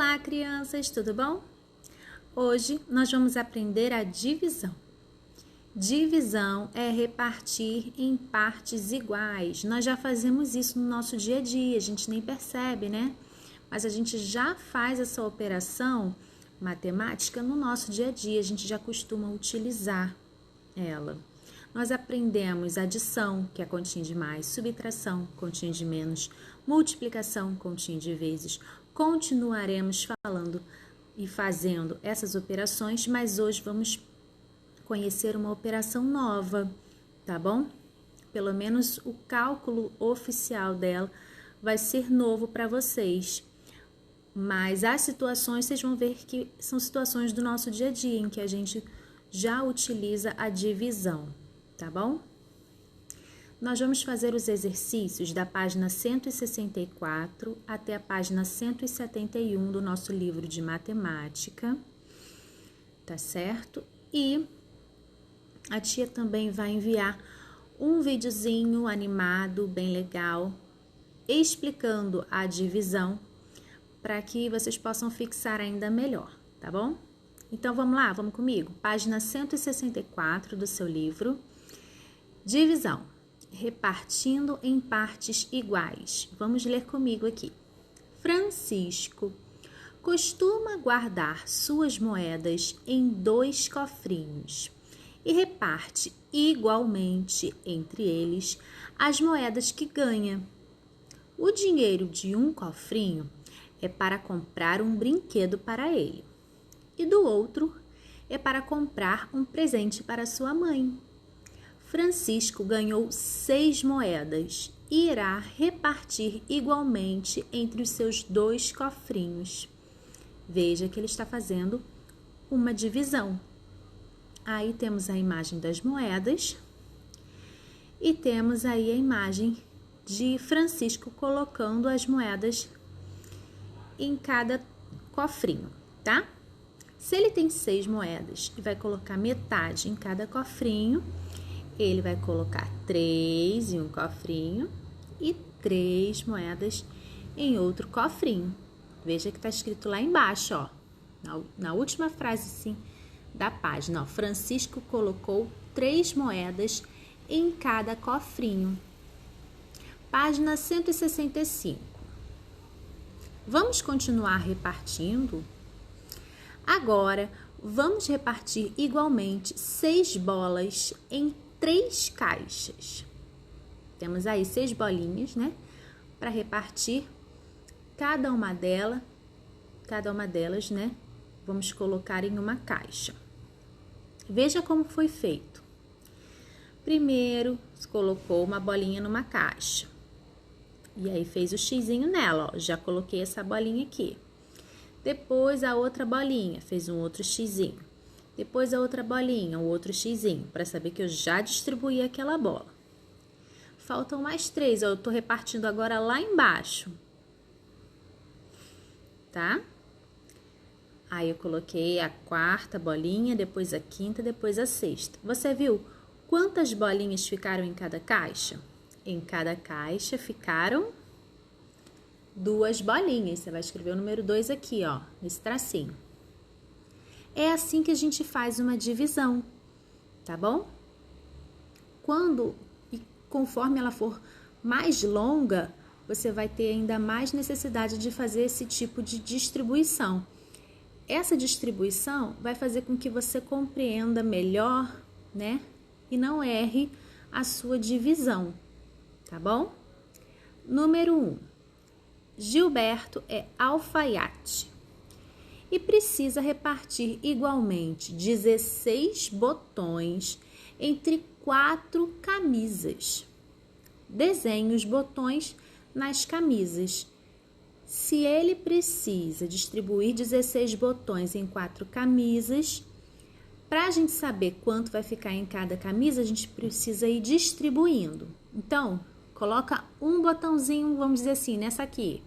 Olá, crianças, tudo bom? Hoje nós vamos aprender a divisão. Divisão é repartir em partes iguais. Nós já fazemos isso no nosso dia a dia, a gente nem percebe, né? Mas a gente já faz essa operação matemática no nosso dia a dia, a gente já costuma utilizar ela. Nós aprendemos adição, que é a continha de mais, subtração, continha de menos, multiplicação, continha de vezes. Continuaremos falando e fazendo essas operações, mas hoje vamos conhecer uma operação nova, tá bom? Pelo menos o cálculo oficial dela vai ser novo para vocês. Mas as situações, vocês vão ver que são situações do nosso dia a dia, em que a gente já utiliza a divisão, tá bom? Nós vamos fazer os exercícios da página 164 até a página 171 do nosso livro de matemática, tá certo? E a tia também vai enviar um videozinho animado, bem legal, explicando a divisão, para que vocês possam fixar ainda melhor, tá bom? Então, vamos lá, vamos comigo? Página 164 do seu livro. Divisão. Repartindo em partes iguais. Vamos ler comigo aqui. Francisco costuma guardar suas moedas em 2 cofrinhos e reparte igualmente entre eles as moedas que ganha. O dinheiro de um cofrinho é para comprar um brinquedo para ele e do outro é para comprar um presente para sua mãe. Francisco ganhou 6 moedas e irá repartir igualmente entre os seus 2 cofrinhos. Veja que ele está fazendo uma divisão. Aí temos a imagem das moedas e temos aí a imagem de Francisco colocando as moedas em cada cofrinho, tá? Se ele tem 6 moedas e vai colocar metade em cada cofrinho, ele vai colocar 3 em um cofrinho e 3 moedas em outro cofrinho. Veja que está escrito lá embaixo, ó, na última frase, sim, da página, ó, Francisco colocou 3 moedas em cada cofrinho. Página 165. Vamos continuar repartindo? Agora, vamos repartir igualmente 6 bolas em 3 caixas. Temos aí 6 bolinhas, né? Para repartir cada uma delas, né? Vamos colocar em uma caixa. Veja como foi feito. Primeiro, colocou uma bolinha numa caixa. E aí fez o xizinho nela, ó. Já coloquei essa bolinha aqui. Depois a outra bolinha, fez um outro xizinho. Depois a outra bolinha, o outro xizinho, para saber que eu já distribuí aquela bola. Faltam mais 3, eu tô repartindo agora lá embaixo. Tá? Aí eu coloquei a 4ª bolinha, depois a 5ª, depois a 6ª. Você viu quantas bolinhas ficaram em cada caixa? Em cada caixa ficaram 2 bolinhas. Você vai escrever o número 2 aqui, ó, nesse tracinho. É assim que a gente faz uma divisão, tá bom? Quando e conforme ela for mais longa, você vai ter ainda mais necessidade de fazer esse tipo de distribuição. Essa distribuição vai fazer com que você compreenda melhor, né? E não erre a sua divisão, tá bom? Número 1. Gilberto é alfaiate e precisa repartir igualmente 16 botões entre 4 camisas. Desenhe os botões nas camisas. Se ele precisa distribuir 16 botões em 4 camisas, para a gente saber quanto vai ficar em cada camisa, a gente precisa ir distribuindo. Então, coloca um botãozinho, vamos dizer assim, nessa aqui.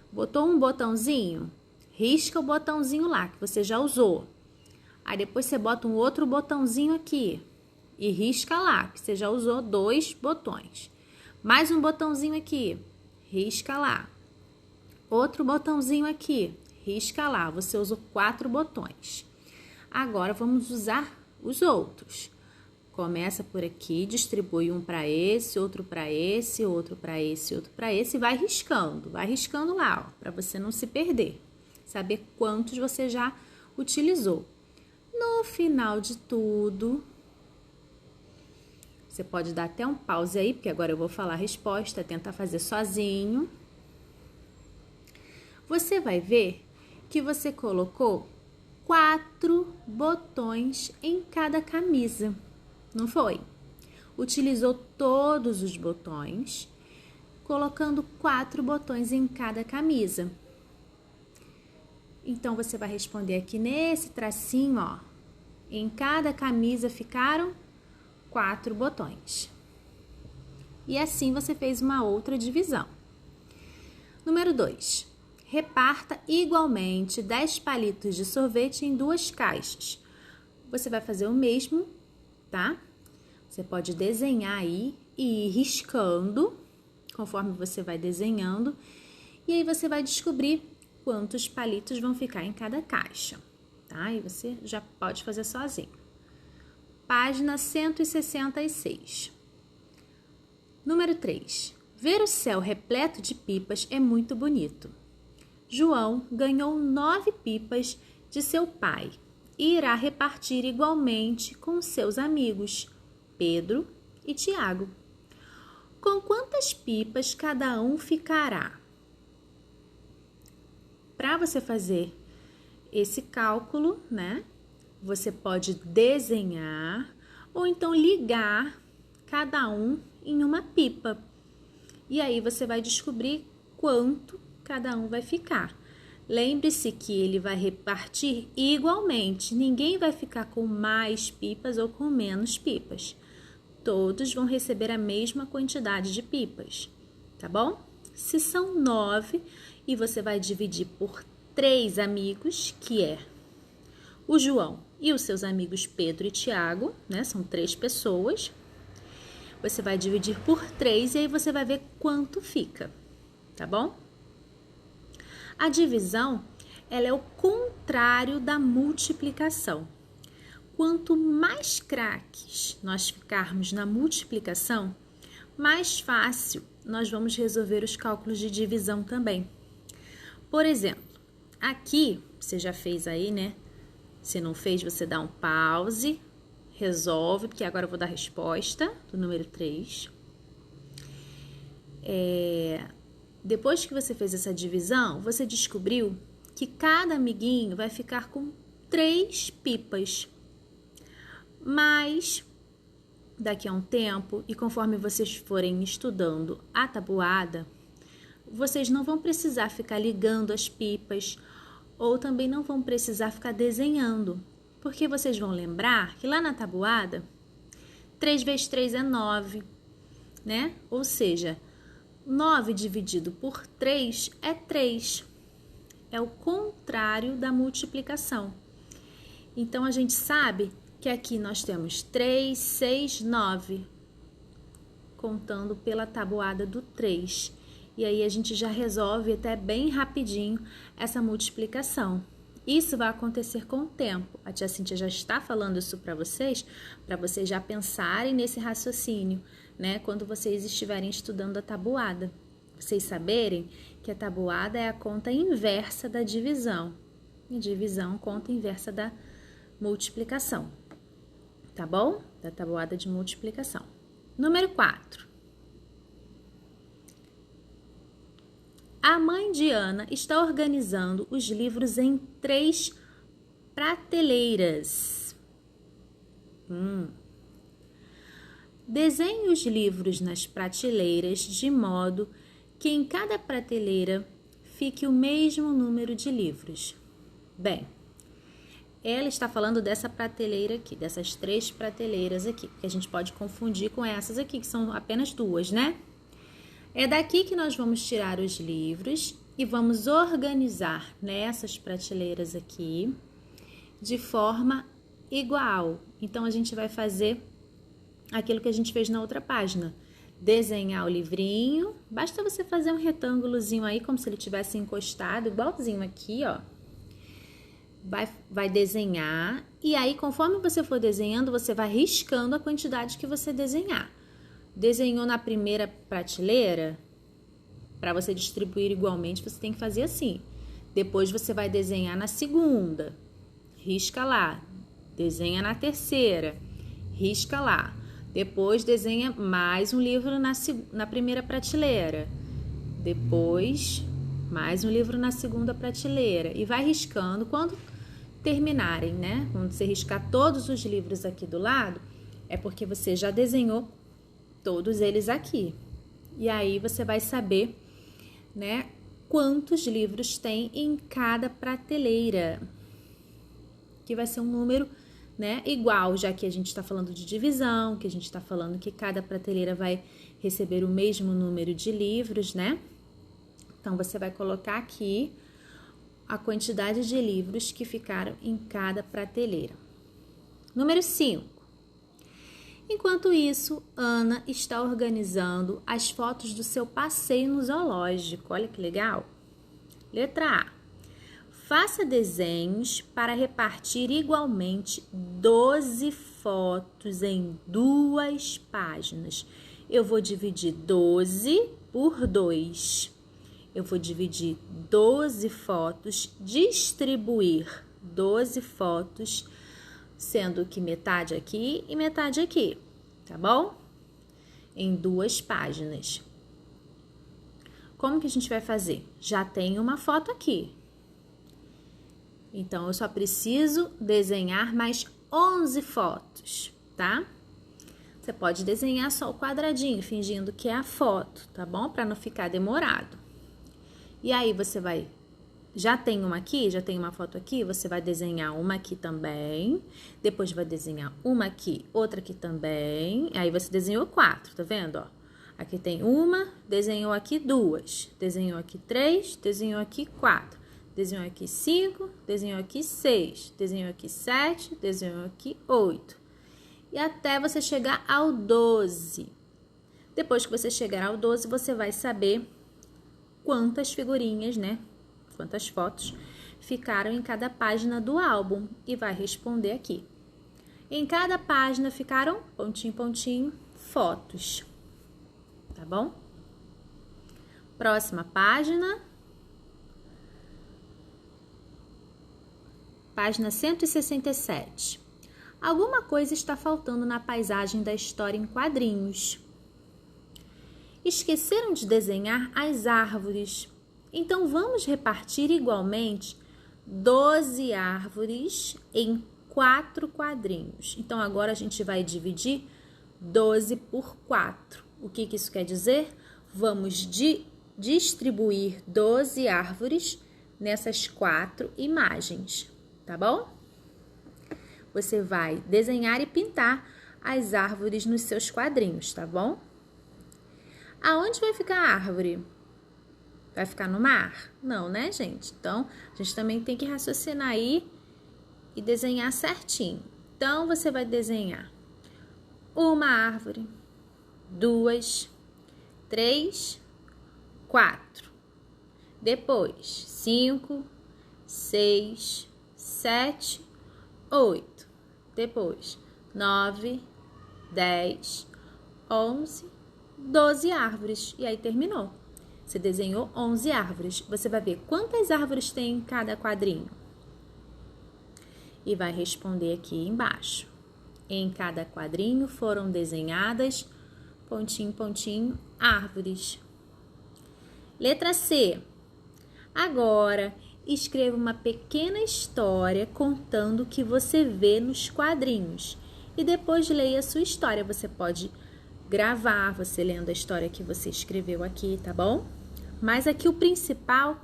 Botou um botãozinho? Risca o botãozinho lá, que você já usou. Aí depois você bota um outro botãozinho aqui e risca lá, que você já usou 2 botões. Mais um botãozinho aqui, risca lá. Outro botãozinho aqui, risca lá, você usou 4 botões. Agora, vamos usar os outros. Começa por aqui, distribui um para esse, outro para esse, outro para esse, outro para esse e vai riscando lá, para você não se perder, saber quantos você já utilizou. No final de tudo, você pode dar até um pause aí, porque agora eu vou falar a resposta, tenta fazer sozinho. Você vai ver que você colocou 4 botões em cada camisa, não foi? Utilizou todos os botões, colocando 4 botões em cada camisa. Então, você vai responder aqui nesse tracinho, ó. Em cada camisa ficaram 4 botões. E assim você fez uma outra divisão. Número 2. Reparta igualmente 10 palitos de sorvete em 2 caixas. Você vai fazer o mesmo, tá? Você pode desenhar aí e ir riscando, conforme você vai desenhando. E aí você vai descobrir quantos palitos vão ficar em cada caixa, tá? E você já pode fazer sozinho. Página 166. Número 3. Ver o céu repleto de pipas é muito bonito. João ganhou 9 pipas de seu pai e irá repartir igualmente com seus amigos, Pedro e Tiago. Com quantas pipas cada um ficará? Para você fazer esse cálculo, né? Você pode desenhar ou então ligar cada um em uma pipa. E aí você vai descobrir quanto cada um vai ficar. Lembre-se que ele vai repartir igualmente. Ninguém vai ficar com mais pipas ou com menos pipas. Todos vão receber a mesma quantidade de pipas, tá bom? Se são 9 e você vai dividir por 3 amigos, que é o João e os seus amigos Pedro e Tiago, né? São 3 pessoas. Você vai dividir por 3 e aí você vai ver quanto fica, tá bom? A divisão, ela é o contrário da multiplicação. Quanto mais craques nós ficarmos na multiplicação, mais fácil nós vamos resolver os cálculos de divisão também. Por exemplo, aqui, você já fez aí, né? Se não fez, você dá um pause, resolve, porque agora eu vou dar a resposta do número 3. Depois que você fez essa divisão, você descobriu que cada amiguinho vai ficar com 3 pipas. Mas, daqui a um tempo, e conforme vocês forem estudando a tabuada, vocês não vão precisar ficar ligando as pipas ou também não vão precisar ficar desenhando, porque vocês vão lembrar que lá na tabuada, 3 vezes 3 é 9, né? Ou seja, 9 dividido por 3 é 3. É o contrário da multiplicação. Então, a gente sabe que aqui nós temos 3, 6, 9, contando pela tabuada do 3. E aí, a gente já resolve até bem rapidinho essa multiplicação. Isso vai acontecer com o tempo. A tia Cíntia já está falando isso para vocês já pensarem nesse raciocínio, né? Quando vocês estiverem estudando a tabuada. Vocês saberem que a tabuada é a conta inversa da divisão. E divisão, conta inversa da multiplicação. Tá bom? Da tabuada de multiplicação. Número 4. A mãe de Ana está organizando os livros em 3 prateleiras. Desenhe os livros nas prateleiras de modo que em cada prateleira fique o mesmo número de livros. Bem, ela está falando dessa prateleira aqui, dessas 3 prateleiras aqui, que a gente pode confundir com essas aqui, que são apenas 2, né? É daqui que nós vamos tirar os livros e vamos organizar nessas prateleiras aqui de forma igual. Então, a gente vai fazer aquilo que a gente fez na outra página. desenhar o livrinho. Basta você fazer um retângulozinho aí, como se ele tivesse encostado, igualzinho aqui, ó. Vai desenhar, e aí conforme você for desenhando, você vai riscando a quantidade que você desenhar. Desenhou na primeira prateleira, para você distribuir igualmente, você tem que fazer assim. Depois você vai desenhar na segunda, risca lá. Desenha na terceira, risca lá. Depois desenha mais um livro na primeira prateleira. Depois mais um livro na segunda prateleira. E vai riscando. Quando terminarem, né? Quando você riscar todos os livros aqui do lado, é porque você já desenhou todos eles aqui. E aí você vai saber, né, quantos livros tem em cada prateleira. Que vai ser um número, né, igual, já que a gente está falando de divisão, que a gente está falando que cada prateleira vai receber o mesmo número de livros, né? Então, você vai colocar aqui a quantidade de livros que ficaram em cada prateleira. Número 5. Enquanto isso, Ana está organizando as fotos do seu passeio no zoológico. Olha que legal. Letra A. Faça desenhos para repartir igualmente 12 fotos em 2 páginas. Eu vou dividir 12 por 2. Eu vou dividir 12 fotos, distribuir 12 fotos, sendo que metade aqui e metade aqui, tá bom? Em 2 páginas. Como que a gente vai fazer? Já tem uma foto aqui. Então, eu só preciso desenhar mais 11 fotos, tá? Você pode desenhar só o quadradinho, fingindo que é a foto, tá bom? Para não ficar demorado. E aí, você vai... Já tem uma aqui? Já tem uma foto aqui? Você vai desenhar uma aqui também. Depois, vai desenhar uma aqui, outra aqui também. Aí, você desenhou 4, tá vendo, ó? Aqui tem uma, desenhou aqui 2. Desenhou aqui 3, desenhou aqui 4. Desenhou aqui 5, desenhou aqui 6, desenhou aqui 7, desenhou aqui 8. E até você chegar ao 12. Depois que você chegar ao 12, você vai saber quantas figurinhas, né? Quantas fotos ficaram em cada página do álbum. E vai responder aqui. Em cada página ficaram, pontinho, pontinho, fotos. Tá bom? Próxima página. Página 167. Alguma coisa está faltando na paisagem da história em quadrinhos. Esqueceram de desenhar as árvores. Então, vamos repartir igualmente 12 árvores em 4 quadrinhos. Então, agora a gente vai dividir 12 por 4. O que isso quer dizer? Vamos distribuir 12 árvores nessas 4 imagens. Tá bom? Você vai desenhar e pintar as árvores nos seus quadrinhos, tá bom? Aonde vai ficar a árvore? Vai ficar no mar? Não, né, gente? Então, a gente também tem que raciocinar aí e desenhar certinho. Então, você vai desenhar uma árvore, 2, 3, 4. Depois, 5, 6, 7, 8. Depois, 9, 10, 11, 12 árvores. E aí terminou. Você desenhou 11 árvores. Você vai ver quantas árvores tem em cada quadrinho. E vai responder aqui embaixo. Em cada quadrinho foram desenhadas, pontinho, pontinho, árvores. Letra C. Agora, escreva uma pequena história contando o que você vê nos quadrinhos. E depois leia a sua história. Você pode gravar, você lendo a história que você escreveu aqui, tá bom? Mas aqui o principal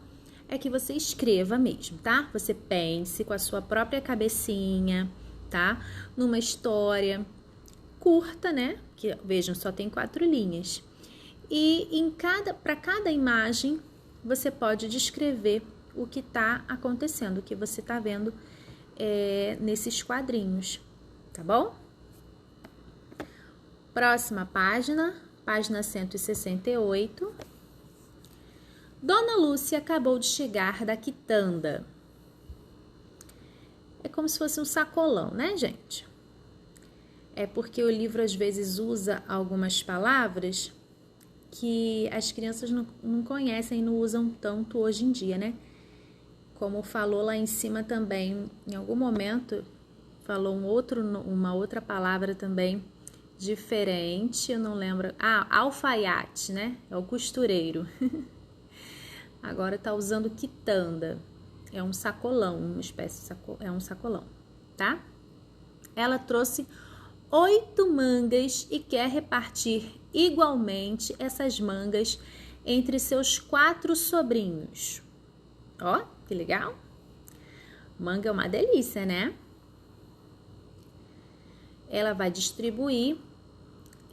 é que você escreva mesmo, tá? Você pense com a sua própria cabecinha, tá? Numa história curta, né? Que, vejam, só tem 4 linhas. E para cada imagem, você pode descrever o que está acontecendo, o que você está vendo nesses quadrinhos, tá bom? Próxima página, Página 168. Dona Lúcia acabou de chegar da quitanda. É como se fosse um sacolão, né, gente? É porque o livro às vezes usa algumas palavras que as crianças não conhecem, não usam tanto hoje em dia, né? Como falou lá em cima também, em algum momento, falou uma outra palavra também diferente, eu não lembro. Alfaiate, né? É o costureiro. Agora tá usando quitanda. É um sacolão, uma espécie de é um sacolão, tá? Ela trouxe 8 mangas e quer repartir igualmente essas mangas entre seus 4 sobrinhos. Ó, que legal! Manga é uma delícia, né? Ela vai distribuir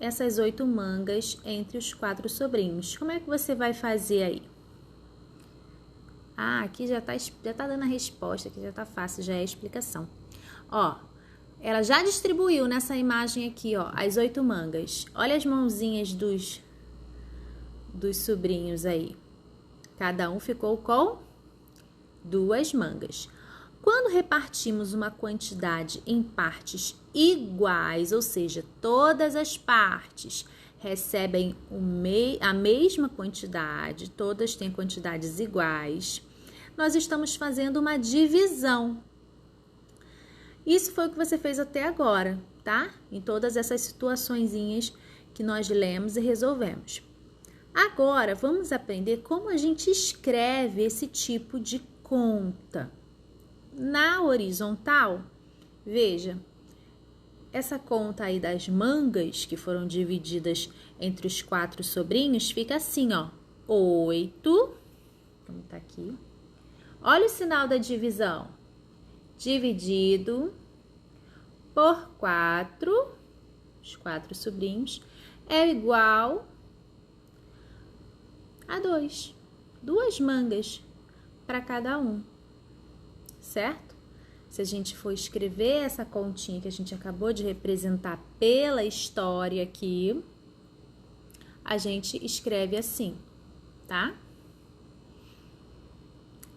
essas 8 mangas entre os 4 sobrinhos. Como é que você vai fazer aí? Aqui já tá dando a resposta, aqui já tá fácil, já é a explicação. Ó, ela já distribuiu nessa imagem aqui, ó, as 8 mangas. Olha as mãozinhas dos sobrinhos aí. Cada um ficou com 2 mangas. Quando repartimos uma quantidade em partes iguais, ou seja, todas as partes recebem a mesma quantidade, todas têm quantidades iguais, nós estamos fazendo uma divisão. Isso foi o que você fez até agora, tá? Em todas essas situaçõezinhas que nós lemos e resolvemos. Agora, vamos aprender como a gente escreve esse tipo de conta. Na horizontal, veja, essa conta aí das mangas que foram divididas entre os 4 sobrinhos fica assim, ó, 8, vamos tá aqui, olha o sinal da divisão, dividido por 4, os 4 sobrinhos, é igual a 2 mangas para cada um, certo? Se a gente for escrever essa continha que a gente acabou de representar pela história aqui, a gente escreve assim, tá?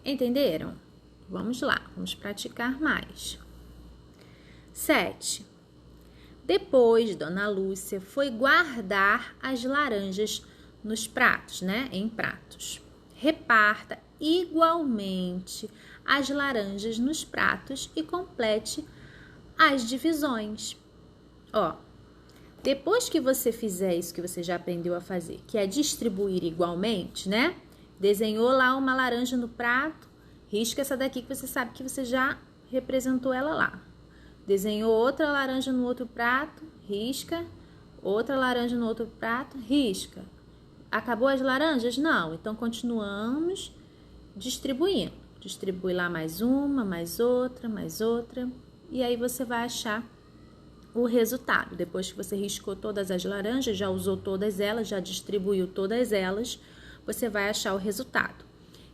Entenderam? Vamos lá, vamos praticar mais. 7. Depois, Dona Lúcia foi guardar as laranjas nos pratos, né? Em pratos. Reparta igualmente as laranjas nos pratos e complete as divisões. Ó, depois que você fizer isso que você já aprendeu a fazer, que é distribuir igualmente, né? Desenhou lá uma laranja no prato, risca essa daqui que você sabe que você já representou ela lá. Desenhou outra laranja no outro prato, risca. Outra laranja no outro prato, risca. Acabou as laranjas? Não. Então, continuamos distribuindo. Distribui lá mais uma, mais outra, mais outra. E aí, você vai achar o resultado. Depois que você riscou todas as laranjas, já usou todas elas, já distribuiu todas elas, você vai achar o resultado.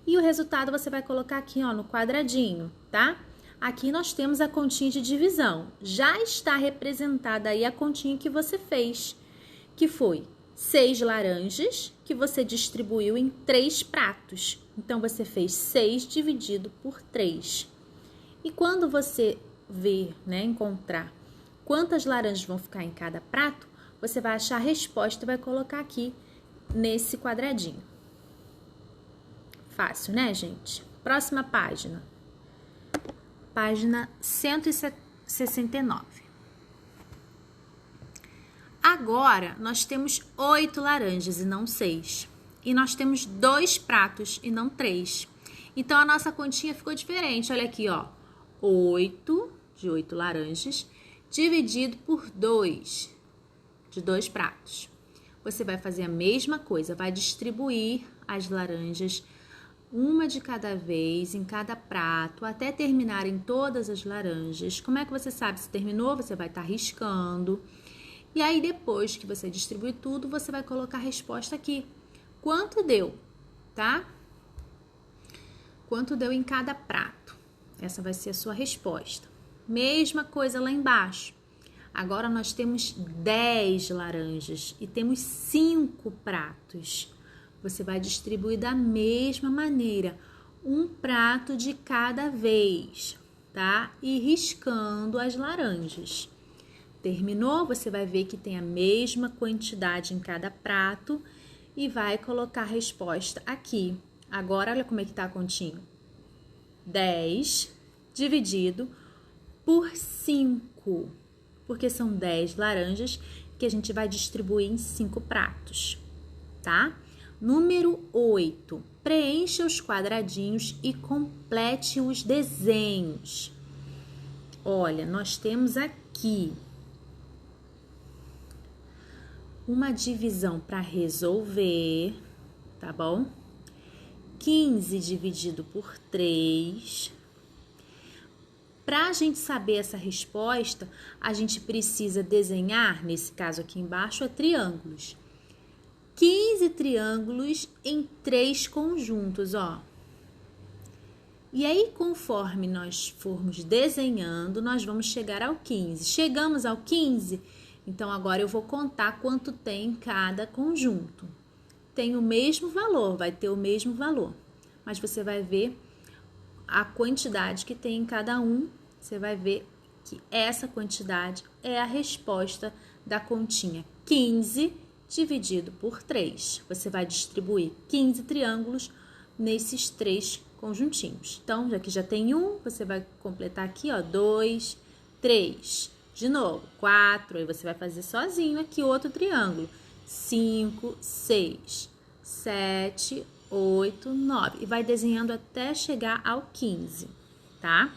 E o resultado você vai colocar aqui, ó, no quadradinho, tá? Aqui nós temos a continha de divisão. Já está representada aí a continha que você fez, que foi 6 laranjas que você distribuiu em 3 pratos. Então, você fez 6 dividido por 3. E quando você ver, né, encontrar quantas laranjas vão ficar em cada prato, você vai achar a resposta e vai colocar aqui nesse quadradinho. Fácil, né, gente? Próxima página. Página 169. Agora, nós temos 8 laranjas e não 6. E nós temos 2 pratos e não 3. Então, a nossa continha ficou diferente. Olha aqui, ó. 8 de 8 laranjas dividido por 2 de 2 pratos. Você vai fazer a mesma coisa. Vai distribuir as laranjas uma de cada vez em cada prato, até terminarem todas as laranjas. Como é que você sabe se terminou? Você vai estar riscando. E aí, depois que você distribuir tudo, você vai colocar a resposta aqui. Quanto deu, tá? Quanto deu em cada prato? Essa vai ser a sua resposta. Mesma coisa lá embaixo. Agora nós temos 10 laranjas e temos 5 pratos. Você vai distribuir da mesma maneira, um prato de cada vez, tá? E riscando as laranjas. Terminou? Você vai ver que tem a mesma quantidade em cada prato e vai colocar a resposta aqui. Agora, olha como é que tá a continha. 10 dividido por 5, porque são 10 laranjas que a gente vai distribuir em 5 pratos, tá? Número 8, preencha os quadradinhos e complete os desenhos. Olha, nós temos aqui uma divisão para resolver, tá bom? 15 dividido por 3. Para a gente saber essa resposta, a gente precisa desenhar, nesse caso aqui embaixo, triângulos. 15 triângulos em 3 conjuntos, ó. E aí, conforme nós formos desenhando, nós vamos chegar ao 15. Chegamos ao 15, então agora eu vou contar quanto tem em cada conjunto. Tem o mesmo valor, vai ter o mesmo valor, mas você vai ver a quantidade que tem em cada um. Você vai ver que essa quantidade é a resposta da continha 15 dividido por 3. Você vai distribuir 15 triângulos nesses 3 conjuntinhos. Então, já que já tem um, você vai completar aqui, ó, 2, 3. De novo, 4. Aí você vai fazer sozinho aqui outro triângulo. 5, 6, 7, 8, 9. E vai desenhando até chegar ao 15, tá?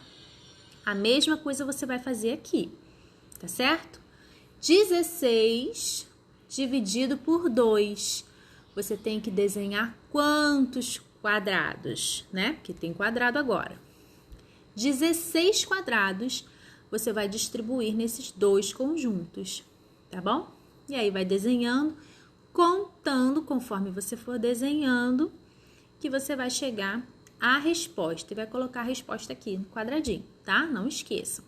A mesma coisa você vai fazer aqui, tá certo? 16 dividido por 2. Você tem que desenhar quantos quadrados, né? Porque tem quadrado agora. 16 quadrados você vai distribuir nesses 2 conjuntos, tá bom? E aí vai desenhando, contando conforme você for desenhando, que você vai chegar à resposta e vai colocar a resposta aqui no quadradinho, tá? Não esqueçam.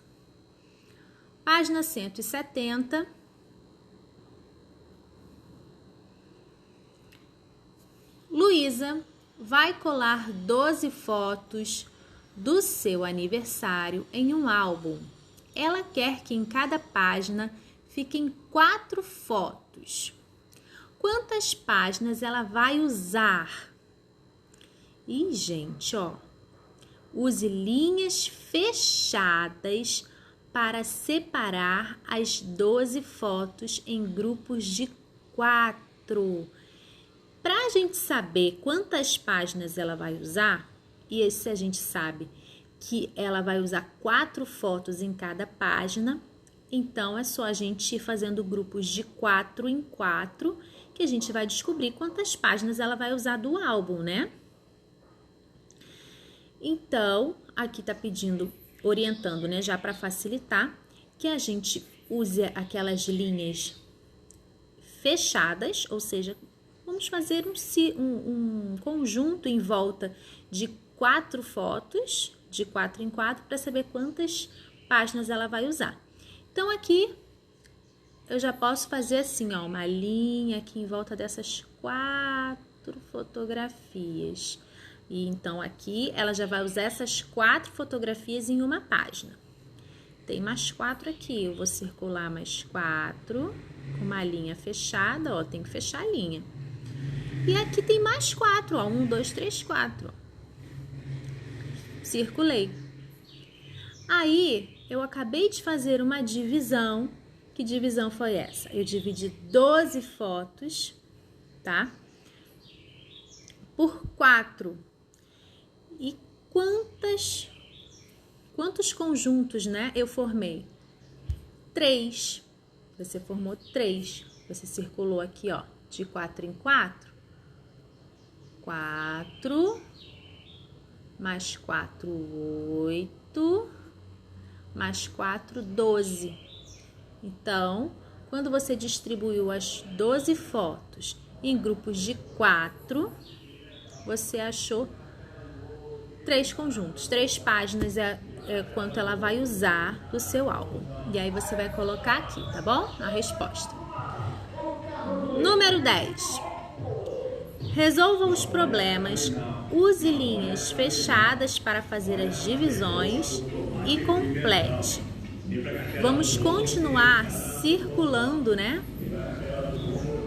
Página 170. Luísa vai colar 12 fotos do seu aniversário em um álbum. Ela quer que em cada página fiquem 4 fotos. Quantas páginas ela vai usar? E, gente, ó, use linhas fechadas para separar as 12 fotos em grupos de 4. Para a gente saber quantas páginas ela vai usar, e se a gente sabe que ela vai usar 4 fotos em cada página, então é só a gente ir fazendo grupos de 4 em 4, que a gente vai descobrir quantas páginas ela vai usar do álbum, né? Então, aqui tá pedindo, orientando, né, já para facilitar, que a gente use aquelas linhas fechadas, ou seja, vamos fazer um conjunto em volta de 4 fotos, de 4 em 4, para saber quantas páginas ela vai usar. Então, aqui eu já posso fazer assim, ó, uma linha aqui em volta dessas 4 fotografias. E então, aqui ela já vai usar essas 4 fotografias em uma página. Tem mais 4 aqui, eu vou circular mais 4 com uma linha fechada, ó, tem que fechar a linha. E aqui tem mais 4, ó, 1, 2, 3, 4. Circulei. Aí, eu acabei de fazer uma divisão. Que divisão foi essa? Eu dividi 12 fotos, tá? Por 4. E quantos conjuntos, né, eu formei? 3. Você formou 3. Você circulou aqui, ó, de 4 em 4. 4, mais 4, 8, mais 4, 12. Então, quando você distribuiu as 12 fotos em grupos de 4, você achou 3 conjuntos. 3 páginas é quanto ela vai usar do seu álbum. E aí você vai colocar aqui, tá bom? A resposta. Número 10. Resolva os problemas, use linhas fechadas para fazer as divisões e complete. Vamos continuar circulando, né?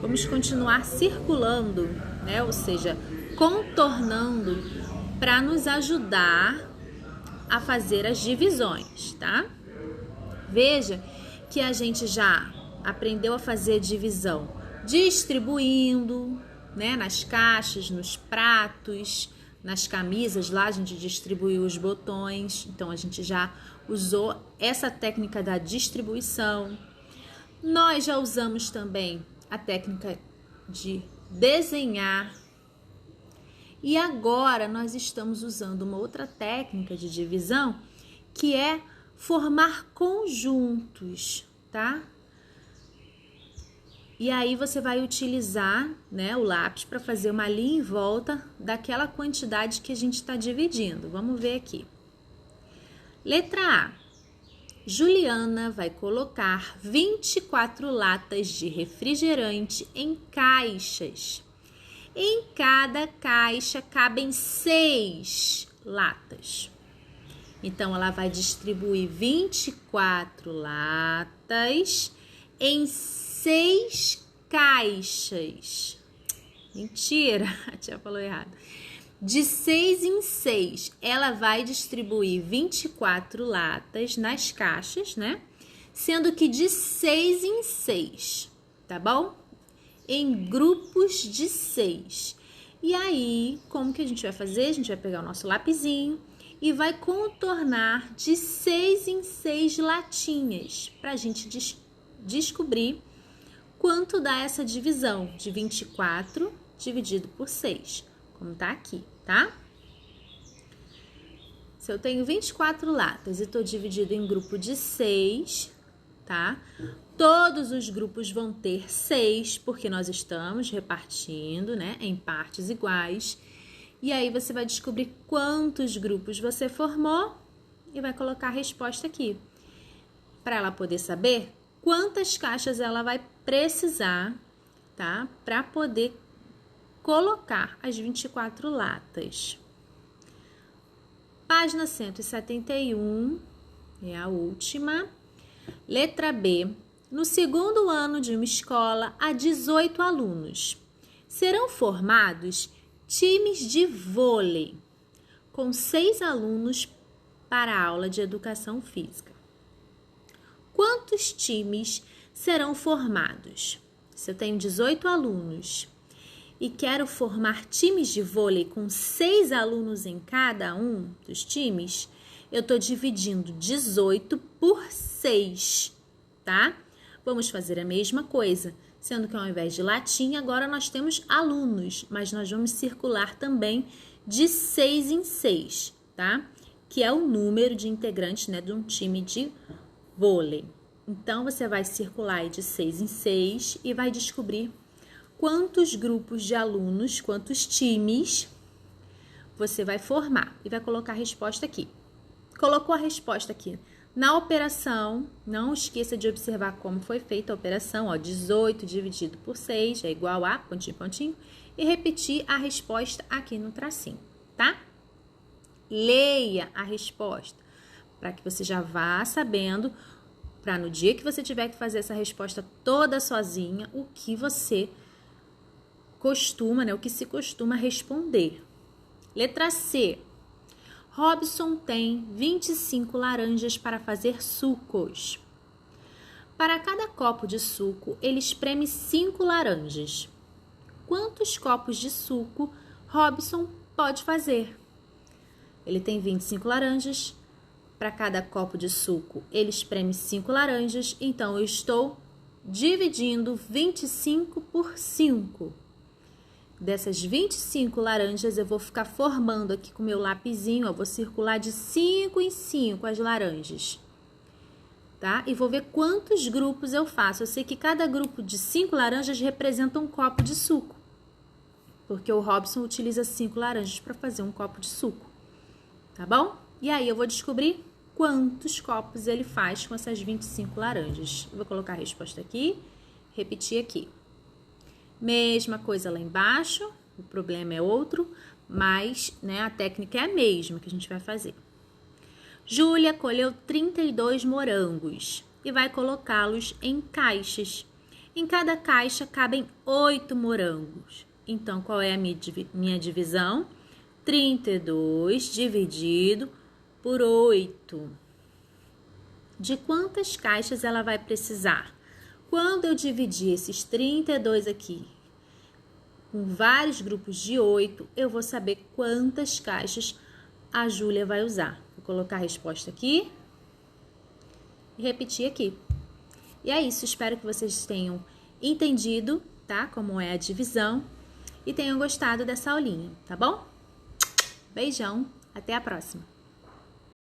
Vamos continuar circulando, né? Ou seja, contornando para nos ajudar a fazer as divisões, tá? Veja que a gente já aprendeu a fazer divisão distribuindo, né? Nas caixas, nos pratos, nas camisas, lá a gente distribuiu os botões, então a gente já usou essa técnica da distribuição. Nós já usamos também a técnica de desenhar. E agora nós estamos usando uma outra técnica de divisão, que é formar conjuntos, tá? E aí você vai utilizar, né, o lápis para fazer uma linha em volta daquela quantidade que a gente está dividindo. Vamos ver aqui. Letra A. Juliana vai colocar 24 latas de refrigerante em caixas. Em cada caixa cabem 6 latas. Então, ela vai distribuir 24 latas em 6 caixas. Mentira, a tia falou errado. De 6 em 6, ela vai distribuir 24 latas nas caixas, né? Sendo que de 6 em 6, tá bom? Em grupos de 6. E aí, como que a gente vai fazer? A gente vai pegar o nosso lapisinho e vai contornar de 6 em 6 latinhas para a gente descobrir quanto dá essa divisão de 24 dividido por 6, como tá aqui, tá? Se eu tenho 24 latas e estou dividido em grupo de 6, tá? Todos os grupos vão ter 6, porque nós estamos repartindo, né, em partes iguais. E aí você vai descobrir quantos grupos você formou e vai colocar a resposta aqui. Para ela poder saber quantas caixas ela vai precisar, tá? Para poder colocar as 24 latas. Página 171, é a última. Letra B. No segundo ano de uma escola, há 18 alunos. Serão formados times de vôlei, com 6 alunos para a aula de educação física. Quantos times serão formados? Se eu tenho 18 alunos e quero formar times de vôlei com 6 alunos em cada um dos times, eu estou dividindo 18 por 6, tá? Vamos fazer a mesma coisa, sendo que ao invés de latinha, agora nós temos alunos, mas nós vamos circular também de 6 em 6, tá? Que é o número de integrantes, né, de um time de vôlei. Então, você vai circular aí de 6 em 6 e vai descobrir quantos grupos de alunos, quantos times você vai formar. E vai colocar a resposta aqui. Colocou a resposta aqui na operação, não esqueça de observar como foi feita a operação, ó, 18 dividido por 6 é igual a, pontinho, pontinho, e repetir a resposta aqui no tracinho, tá? Leia a resposta, para que você já vá sabendo, para no dia que você tiver que fazer essa resposta toda sozinha, o que você costuma, né, o que se costuma responder. Letra C. Robson tem 25 laranjas para fazer sucos. Para cada copo de suco, ele espreme 5 laranjas. Quantos copos de suco Robson pode fazer? Ele tem 25 laranjas. Para cada copo de suco, ele espreme 5 laranjas. Então, eu estou dividindo 25 por 5. Dessas 25 laranjas, eu vou ficar formando aqui com o meu lapisinho, ó, vou circular de 5 em 5 as laranjas, tá? E vou ver quantos grupos eu faço. Eu sei que cada grupo de 5 laranjas representa um copo de suco, porque o Robson utiliza 5 laranjas para fazer um copo de suco, tá bom? E aí eu vou descobrir quantos copos ele faz com essas 25 laranjas. Eu vou colocar a resposta aqui, repetir aqui. Mesma coisa lá embaixo, o problema é outro, mas, né, a técnica é a mesma que a gente vai fazer. Júlia colheu 32 morangos e vai colocá-los em caixas. Em cada caixa cabem 8 morangos. Então, qual é a minha divisão? 32 dividido por 8. De quantas caixas ela vai precisar? Quando eu dividir esses 32 aqui com vários grupos de 8, eu vou saber quantas caixas a Júlia vai usar. Vou colocar a resposta aqui e repetir aqui. E é isso, espero que vocês tenham entendido, tá? Como é a divisão e tenham gostado dessa aulinha, tá bom? Beijão, até a próxima!